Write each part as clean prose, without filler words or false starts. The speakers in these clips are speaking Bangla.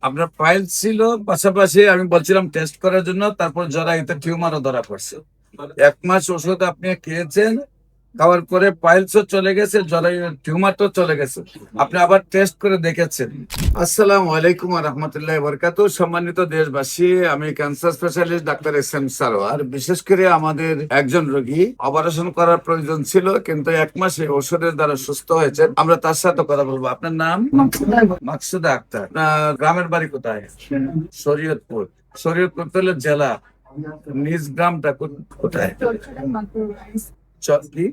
আপনার ফাইল ছিল, পাশাপাশি আমি বলছিলাম টেস্ট করার জন্য। তারপর জরায়ুতে টিউমারও ধরা পড়ছে। 1 মাস ওষুধ আপনি খেয়েছেন, খাওয়ার পরে পাইলসও চলে গেছে, জরায়ু টিউমারটাও চলে গেছে। আপনি আবার টেস্ট করে দেখেছেন। আসসালামু আলাইকুম ওয়া রাহমাতুল্লাহি ওয়া বারাকাতুহু। সম্মানিত দেশবাসী, আমি cancer specialist doctor SM. Sarwar. বিশেষ করে আমাদের একজন রোগী অপারেশন করার প্রয়োজন ছিল, কিন্তু 1 মাসে ওষুধের দ্বারা সুস্থ হয়েছে। আমরা তার সাথে কথা বলবো। আপনার নাম? মাকসুদা আক্তার। আপনার গ্রামের বাড়ি কোথায়? শরীয়তপুর। শরীয়তপুর তাহলে জেলা, নিজ গ্রামটা কোথায়? কি?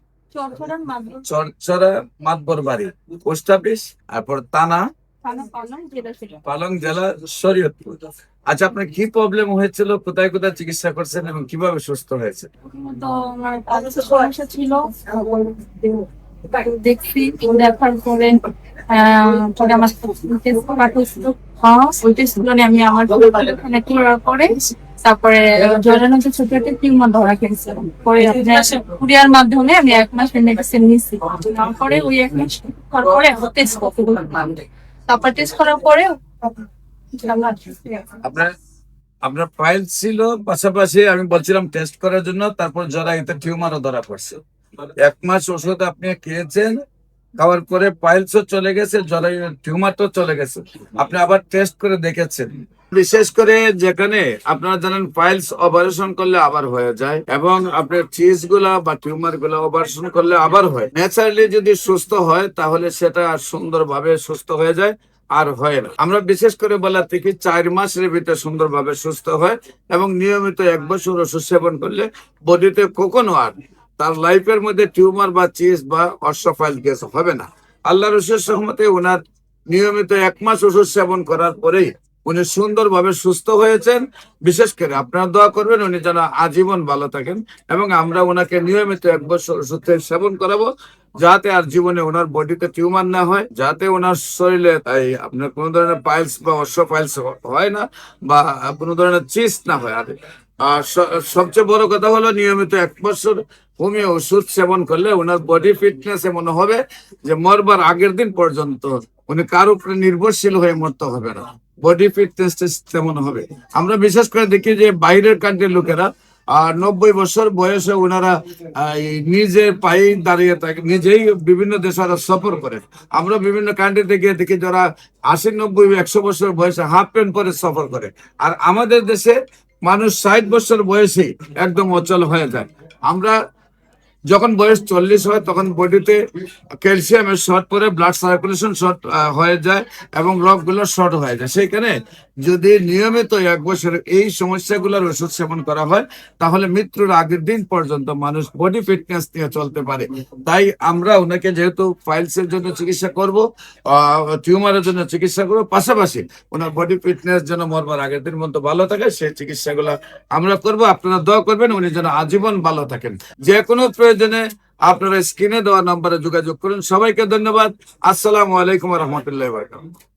চরচরা মাতবর বাড়ি, পোস্ট অফিস, তারপর থানা পালং, জেলা শরীয়তপুর। আচ্ছা, আপনার কি প্রবলেম হয়েছিল, কোথায় কোথায় চিকিৎসা করছেন এবং কিভাবে সুস্থ হয়েছে? তো আমার পালসের সমস্যা ছিল, দেখছি দেখার পরে পরে আমার টেস্ট পাঠাচ্ছিল। ওই টেস্ট গুলো নিয়ে আমি আমার ওখানে ক্লিয়ার করে তারপরে জরায়ুতে ছোট একটা টিউমার ধরা খেয়েছিল। পরে কুরিয়ার মাধ্যমে আমি 1 মাস মেডিসিন নিয়েছি। তারপরে ওই 1 মাস পরে টেস্ট করতে বললাম। তারপর টেস্ট করার পরে আপনার আপনার ফাইল ছিল, পাশাপাশি আমি বলছিলাম টেস্ট করার জন্য। তারপর জরায়ুতে টিউমারও ধরা পড়ছে। 1 মাস ওষুধ আপনি খেয়েছেন, খাওয়ার পরে পাইলসও চলে গেছে, জরায়ু টিউমারটাও চলে গেছে। আপনি আবার টেস্ট করে দেখেছেন। বিশেষ করে যেখানে আপনারা জানেন পাইলস অপারেশন করলে আবার হয়ে যায়, এবং আপনার চিজ গুলা বা টিউমার গুলা অপারেশন করলে আবার হয়। ন্যাচারালি যদি সুস্থ হয় তাহলে সেটা সুন্দরভাবে সুস্থ হয়ে যায়, আর হয় না। আমরা বিশেষ করে বলা থেকে 4 মাসের ভিতরে সুন্দরভাবে সুস্থ হয়, এবং নিয়মিত 1 বছর ওষুধ সেবন করলে বডিতে কখনো আর তার লাইফের মধ্যে টিউমার বা চিজ বা অশ্বফাইল কেস হবে না। আল্লাহর রসুলের রহমতে ওনার নিয়মিত 1 মাস ওষুধ সেবন করার পরেই উনি সুন্দরভাবে সুস্থ হয়েছেন। বিশেষ করে আপনারা দোয়া করবেন উনি যেন আজীবন ভালো থাকেন, এবং আমরা ওনাকে নিয়মিত 1 বছর ওষুধ সেবন করাবো, যাতে আর জীবনে ওনার বডিতে টিউমার না হয়, যাতে ওনার শরীরে আপনার কোনো ধরনের পাইলস বা অশ্বফাইলস হয় না, বা কোনো ধরনের চিস্ট না হয়। আর সবচেয়ে বড় কথা হলো নিয়মিত 1 বছর হোমিও ওষুধ সেবন করলে ওনার বডি ফিটনেস এমন হবে যে মরবার আগের দিন পর্যন্ত উনি কার উপরে নির্ভরশীল হয়ে মরতে হবে না। বডি ফিটনেস তেমন হবে। আমরা বিশেষ করে দেখি যে বাইরের কান্ট্রির লোকেরা 90 বছর বয়সে ওনারা নিজের পায়ে দাঁড়িয়ে থাকে, নিজেই বিভিন্ন দেশে সফর করে। আমরা বিভিন্ন কান্ট্রিতে গিয়ে দেখি যারা 80, 90, 100 বছর বয়সে হাফ প্যান্ট পরে সফর করে। আর আমাদের দেশে মানুষ 60 বছর বয়সে একদম অচল হয়ে যায়। আমরা যখন বয়স 40 হয় তখন বডিতে ক্যালসিয়ামের শর্ট পরে, ব্লাড সার্কুলেশন শর্ট হয়ে যায়, এবং রগগুলো শর্ট হয়ে যায়। সেখানে যদি নিয়মিত 1 বছর এই সমস্যাগুলোর ওষুধ সেবন করা হয় তাহলে মৃত্যুর আগের দিন পর্যন্ত মানুষ বডি ফিটনেস নিয়ে চলতে পারে। তাই আমরা ওনাকে যেহেতু ফাইলসের জন্য চিকিৎসা করব, টিউমারের জন্য চিকিৎসা করবো, পাশাপাশি ওনার বডি ফিটনেস যেন মরবার আগের দিন মতো ভালো থাকে সেই চিকিৎসাগুলো আমরা করব। আপনারা দোয়া করবেন উনি যেন আজীবন ভালো থাকেন। যে কোনো প্রয়োজনে আপনারা স্ক্রিনে দেওয়া নম্বরে যোগাযোগ করুন। সবাইকে ধন্যবাদ। আসসালামু আলাইকুম ওয়া রাহমাতুল্লাহি ওয়া বারাকাতুহু।